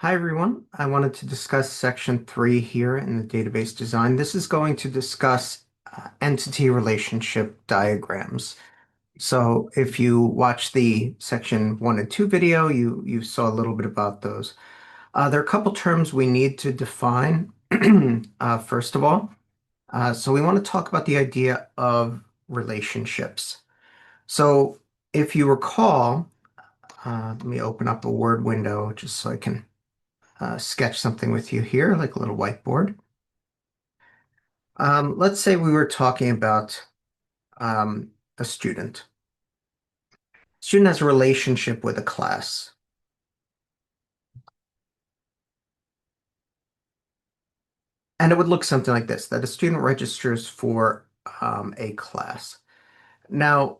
Hi, everyone. I wanted to discuss section 3 here in the database design. This is going to discuss entity relationship diagrams. So if you watch the section 1 and 2 video, you saw a little bit about those. There are a couple terms we need to define, first of all. So we want to talk about the idea of relationships. So if you recall, let me open up a Word window just so I can sketch something with you here, like a little whiteboard. Let's say we were talking about a student. Student has a relationship with a class. And it would look something like this, that a student registers for a class. Now,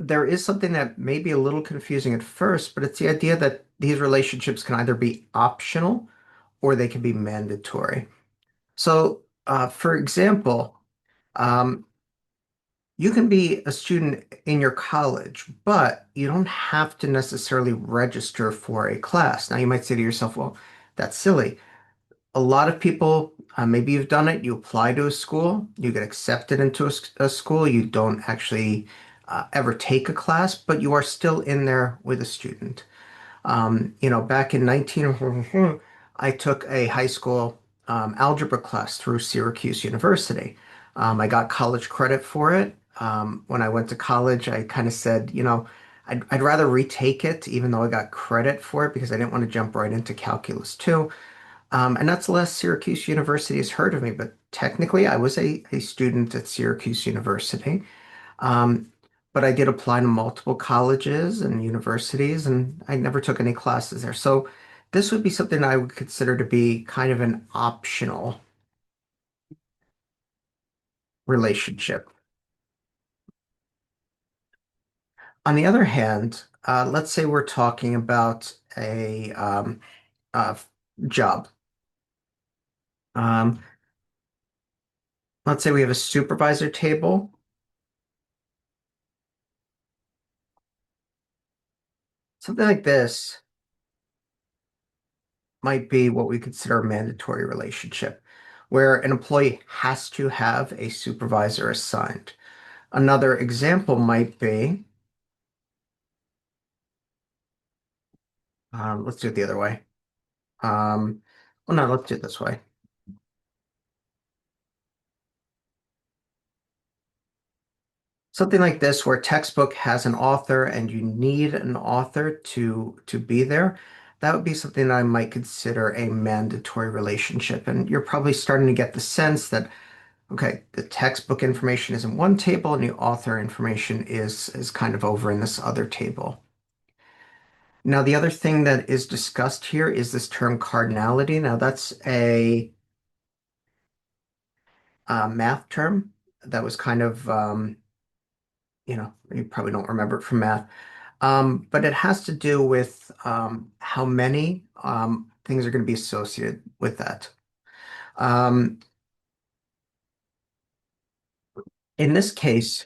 there is something that may be a little confusing at first, but it's the idea that these relationships can either be optional or they can be mandatory. So, for example, um, you can be a student in your college, but you don't have to necessarily register for a class. Now, you might say to yourself, well, that's silly. A lot of people, maybe you've done it, you apply to a school, you get accepted into a school, you don't actually ever take a class, but you are still in there with a student. Back in 19, I took a high school algebra class through Syracuse University. I got college credit for it. When I went to college, I kind of said, I'd rather retake it, even though I got credit for it, because I didn't want to jump right into calculus too. And that's the last Syracuse University has heard of me, but technically I was a student at Syracuse University. Um, but I did apply to multiple colleges and universities, and I never took any classes there. So this would be something I would consider to be kind of an optional relationship. On the other hand, let's say we're talking about a job. Um, let's say we have a supervisor table. Something like this might be what we consider a mandatory relationship, where an employee has to have a supervisor assigned. Another example might be, let's do it the other way. Well, no, let's do it this way. Something like this, where textbook has an author and you need an author to be there. That would be something that I might consider a mandatory relationship. And you're probably starting to get the sense that, okay, the textbook information is in one table and the author information is kind of over in this other table. Now, the other thing that is discussed here is this term cardinality. Now, that's a math term that was kind of, you probably don't remember it from math, but it has to do with how many things are going to be associated with that. Um, in this case,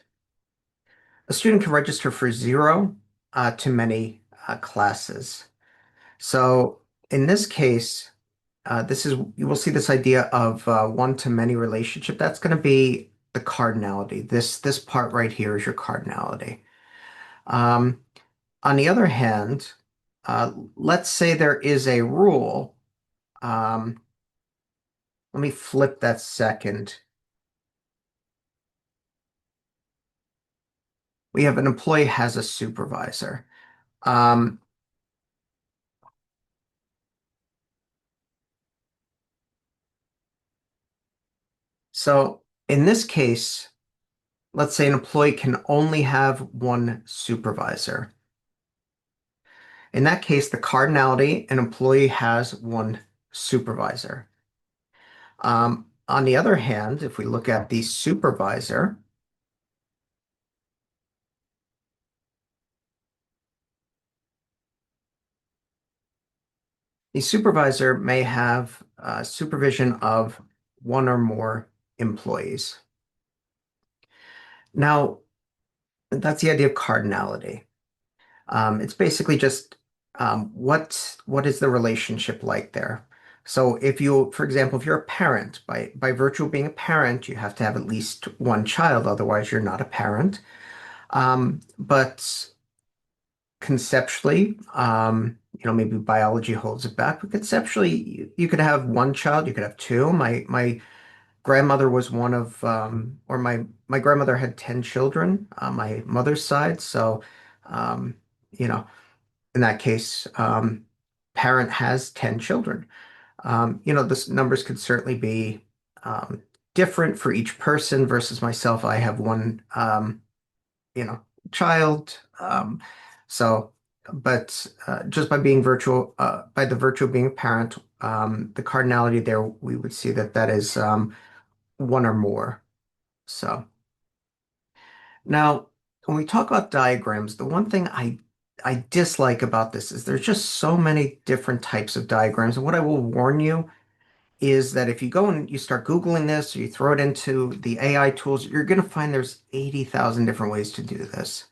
a student can register for zero to many classes. So in this case, you will see this idea of one-to-many relationship. That's going to be the cardinality. This part right here is your cardinality. Um, on the other hand, let's say there is a rule. Um, let me flip that second. We have an employee has a supervisor. Um, so in this case, let's say an employee can only have one supervisor. In that case, the cardinality, an employee has one supervisor. On the other hand, if we look at the supervisor may have supervision of one or more employees. Now, that's the idea of cardinality. It's basically just what is the relationship like there? So if you, for example, if you're a parent, by virtue of being a parent, you have to have at least one child, otherwise you're not a parent. But conceptually, maybe biology holds it back, but conceptually, you could have one child, you could have two. My grandmother was one of, or my grandmother had 10 children on my mother's side. So, um, you know, in that case, parent has 10 children. This numbers could certainly be um, different for each person versus myself. I have one, you know, child. So, but just by being virtual, by the virtue of being a parent, the cardinality there, we would see that that is one or more. So now, when we talk about diagrams, the one thing I dislike about this is there's just so many different types of diagrams. And what I will warn you is that if you go and you start Googling this or you throw it into the AI tools, you're going to find there's 80,000 different ways to do this.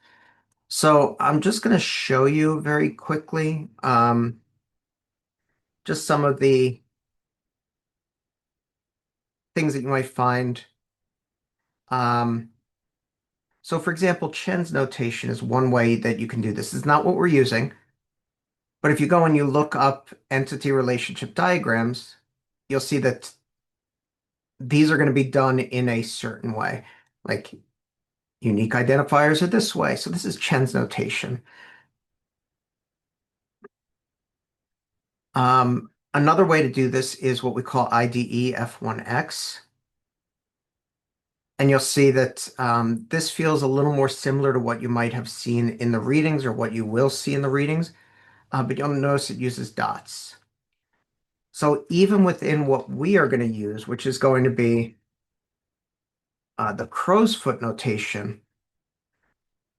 So I'm just going to show you very quickly just some of the things that you might find. Um, so for example, Chen's notation is one way that you can do this. It's not what we're using, but if you go and you look up entity relationship diagrams, you'll see that these are going to be done in a certain way. Like unique identifiers are this way. So this is Chen's notation. Another way to do this is what we call IDE F1X. And you'll see that this feels a little more similar to what you might have seen in the readings or what you will see in the readings, but you'll notice it uses dots. So even within what we are going to use, which is going to be the crow's foot notation,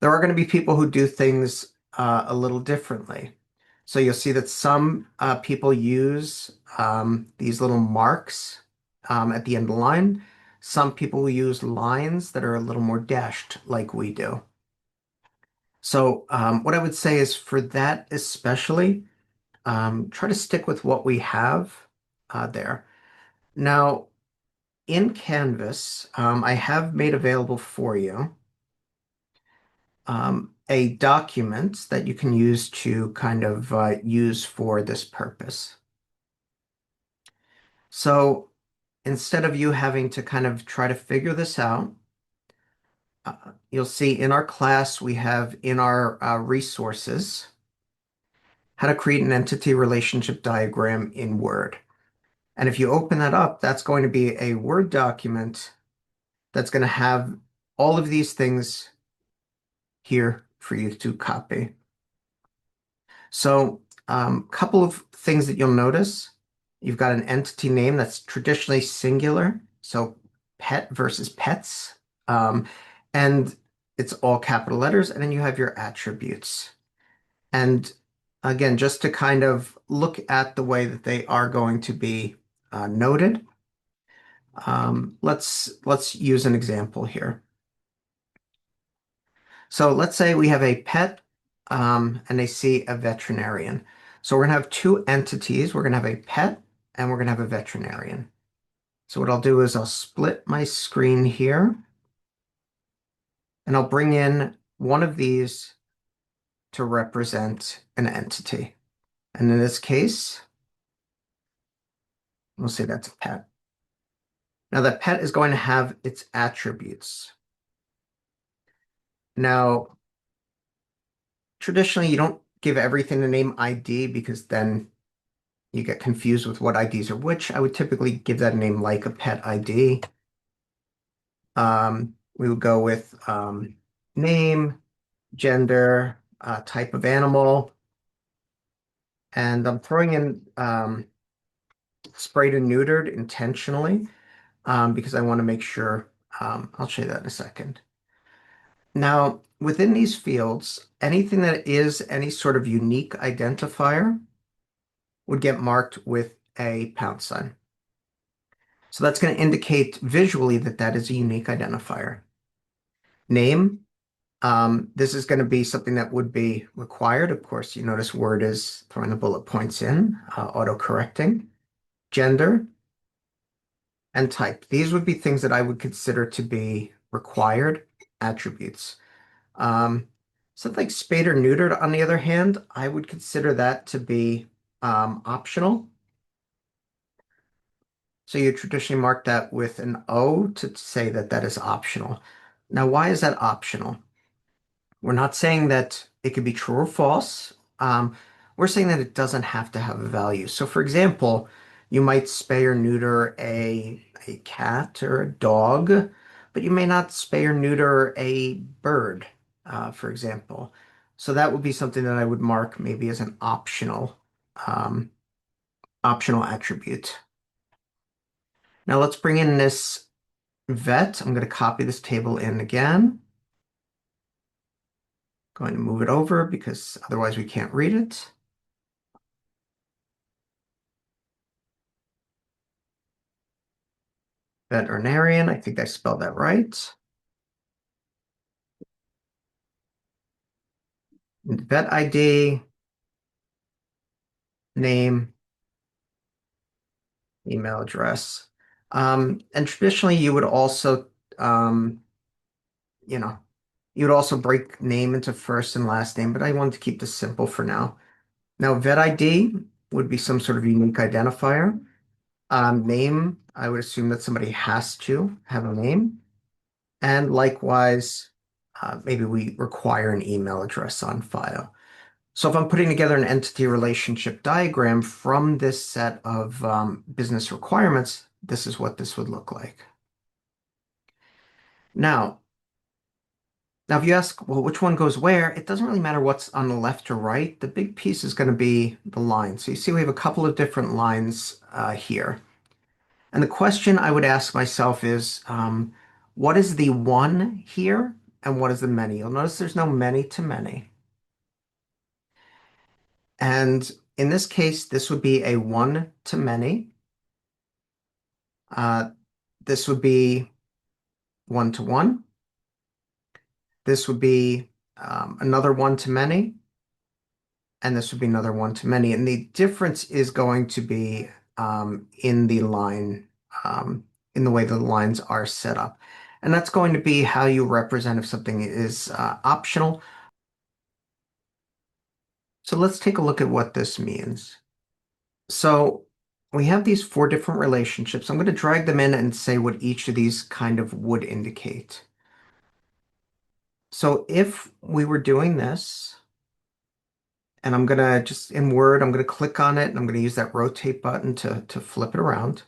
there are going to be people who do things a little differently. So you'll see that some people use these little marks at the end of the line. Some people will use lines that are a little more dashed like we do. So what I would say is for that especially, try to stick with what we have there. Now, in Canvas, I have made available for you a document that you can use to kind of use for this purpose. So instead of you having to kind of try to figure this out, you'll see in our class, we have in our resources how to create an entity relationship diagram in Word. And if you open that up, that's going to be a Word document that's going to have all of these things here for you to copy. So a couple of things that you'll notice. You've got an entity name that's traditionally singular, so pet versus pets. And it's all capital letters, and then you have your attributes. And again, just to kind of look at the way that they are going to be noted, let's use an example here. So let's say we have a pet and they see a veterinarian. So we're going to have two entities. We're going to have a pet and we're going to have a veterinarian. So what I'll do is I'll split my screen here and I'll bring in one of these to represent an entity. And in this case, we'll say that's a pet. Now that pet is going to have its attributes. Now, traditionally, you don't give everything the name ID because then you get confused with what IDs are which. I would typically give that a name like a pet ID. We would go with name, gender, type of animal, and I'm throwing in sprayed and neutered intentionally because I want to make sure. I'll show you that in a second. Now, within these fields, anything that is any sort of unique identifier would get marked with a pound sign. So that's going to indicate visually that that is a unique identifier. Name, This is going to be something that would be required. Of course, you notice Word is throwing the bullet points in, auto-correcting, gender, and type. These would be things that I would consider to be required attributes. Um, Something like spayed or neutered, on the other hand, I would consider that to be optional. So you traditionally mark that with an O to say that that is optional. Now, why is that optional? We're not saying that it could be true or false. We're saying that it doesn't have to have a value. So, for example, you might spay or neuter a cat or a dog, but you may not spay or neuter a bird, for example. So that would be something that I would mark maybe as an um, optional attribute. Now let's bring in this vet. I'm going to copy this table in again. Going to move it over because otherwise we can't read it. Veterinarian, I think I spelled that right. Vet ID, name, email address. And traditionally you would also, um, you know, you would also break name into first and last name, but I wanted to keep this simple for now. Now, vet ID would be some sort of unique identifier. Name, I would assume that somebody has to have a name. And likewise, maybe we require an email address on file. So if I'm putting together an entity relationship diagram from this set of business requirements, this is what this would look like. Now, now if you ask, well, which one goes where? It doesn't really matter what's on the left or right. The big piece is going to be the line. So you see we have a couple of different lines here. And the question I would ask myself is, what is the one here and what is the many? You'll notice there's no many to many. And in this case, this would be a one to many. Uh, this would be one to one. This would be another one to many. And this would be another one to many. And the difference is going to be in the line, in the way the lines are set up. And that's going to be how you represent if something is optional. So let's take a look at what this means. So we have these four different relationships. I'm going to drag them in and say what each of these kind of would indicate. So if we were doing this, and I'm going to just in Word, I'm going to click on it and I'm going to use that rotate button to flip it around.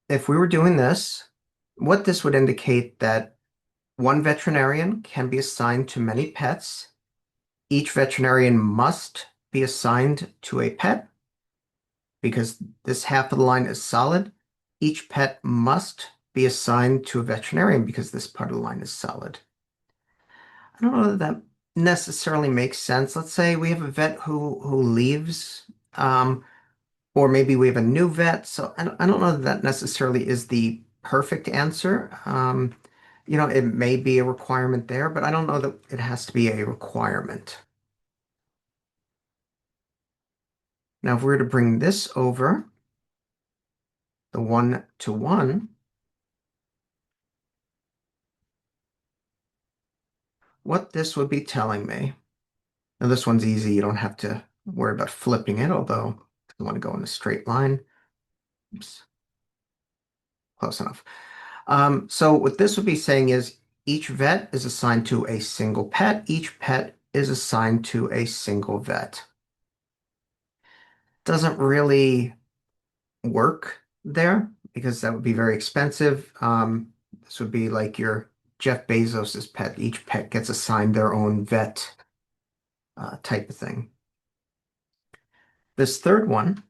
If we were doing this, what this would indicate that one veterinarian can be assigned to many pets. Each veterinarian must be assigned to a pet because this half of the line is solid. Each pet must be assigned to a veterinarian because this part of the line is solid. I don't know that that necessarily makes sense. Let's say we have a vet who leaves, or maybe we have a new vet. So I don't know that that necessarily is the perfect answer. It may be a requirement there, but I don't know that it has to be a requirement. Now, if we were to bring this over, the one to one, what this would be telling me. Now, this one's easy. You don't have to worry about flipping it, although I want to go in a straight line. Oops, close enough. So what this would be saying is each vet is assigned to a single pet. Each pet is assigned to a single vet. Doesn't really work there because that would be very expensive. This would be like your Jeff Bezos's pet. Each pet gets assigned their own vet type of thing. This third one,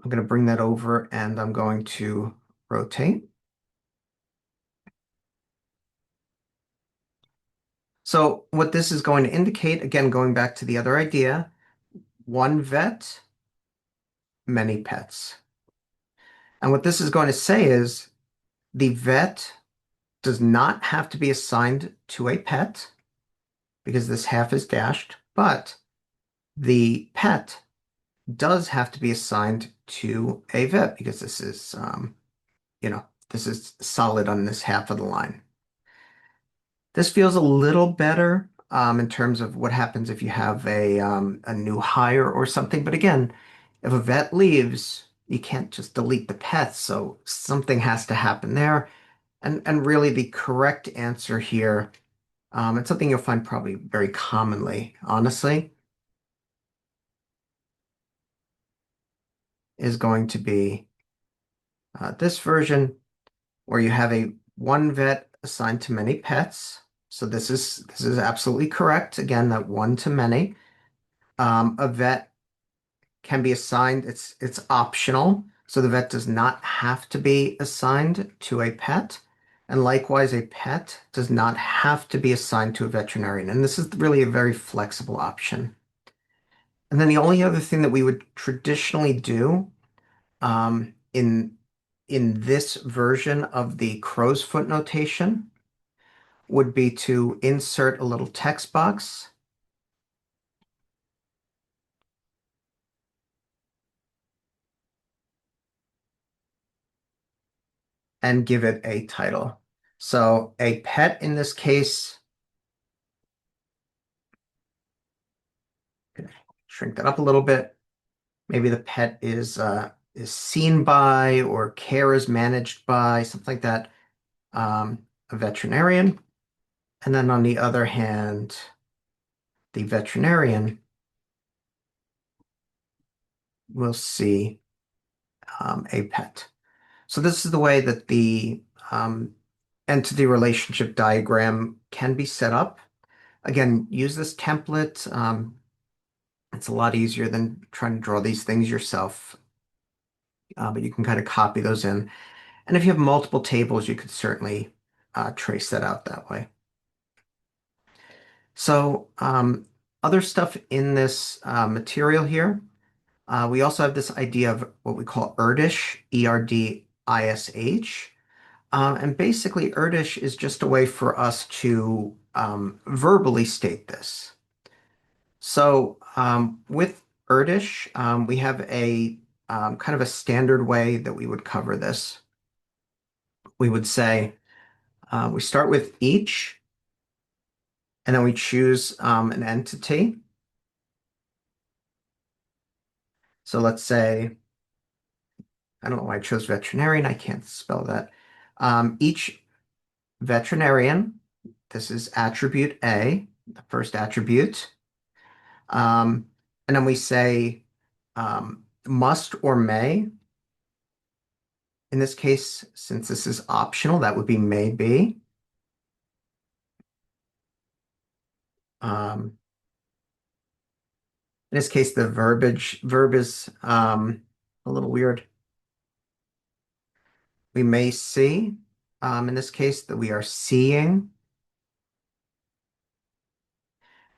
I'm going to bring that over and I'm going to rotate. So what this is going to indicate, again, going back to the other idea, one vet many pets. And what this is going to say is the vet does not have to be assigned to a pet because this half is dashed, but the pet does have to be assigned to a vet because this is solid on this half of the line. This feels a little better in terms of what happens if you have a new hire or something. But again, if a vet leaves, you can't just delete the pets, so something has to happen there. And really, the correct answer here, it's something you'll find probably very commonly, honestly, is going to be this version where you have a one vet assigned to many pets. So this is absolutely correct. Again, that one to many. A vet can be assigned. It's optional. So the vet does not have to be assigned to a pet. And likewise, a pet does not have to be assigned to a veterinarian. And this is really a very flexible option. And then the only other thing that we would traditionally do in this version of the crow's foot notation would be to insert a little text box and give it a title. So a pet in this case, shrink that up a little bit. Maybe the pet is seen by or care is managed by, something like that, a veterinarian. And then on the other hand, the veterinarian will see a pet. So this is the way that the entity relationship diagram can be set up. Again, use this template. It's a lot easier than trying to draw these things yourself, but you can kind of copy those in. And if you have multiple tables, you could certainly trace that out that way. So other stuff in this material here, we also have this idea of what we call ERDish, ERDish. And basically, ERDish is just a way for us to verbally state this. So with ERDish, we have a kind of a standard way that we would cover this. We would say we start with each, and then we choose an entity. So let's say, I don't know why I chose veterinarian. I can't spell that. Each veterinarian, this is attribute A, the first attribute. And then we say must or may. In this case, since this is optional, that would be may be. In this case, the verb is a little weird. We may see, in this case, that we are seeing.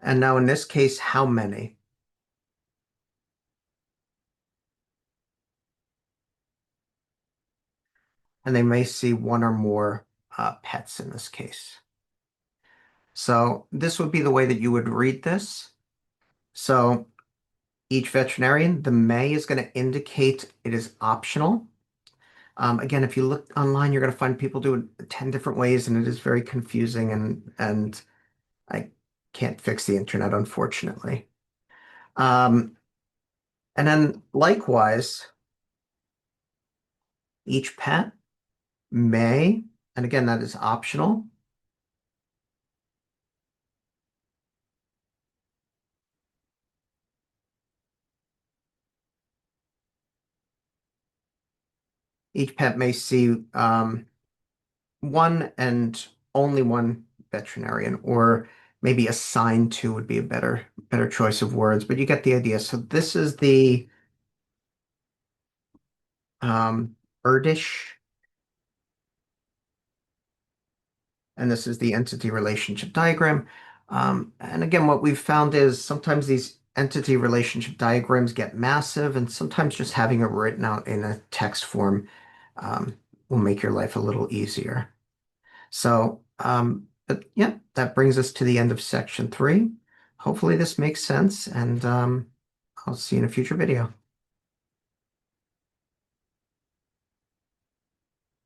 And now in this case, how many? And they may see one or more pets in this case. So this would be the way that you would read this. So each veterinarian, the may is going to indicate it is optional. Again, if you look online, you're going to find people do it 10 different ways, and it is very confusing, and I can't fix the internet, unfortunately. Um, and then likewise, each pet may, and again, that is optional. Each pet may see one and only one veterinarian, or maybe assigned to would be a better choice of words, but you get the idea. So this is the ERDish, and this is the entity relationship diagram. And again, what we've found is sometimes these entity relationship diagrams get massive, and sometimes just having it written out in a text form um, will make your life a little easier. So, but yeah, that brings us to the end of section 3. Hopefully this makes sense, and I'll see you in a future video.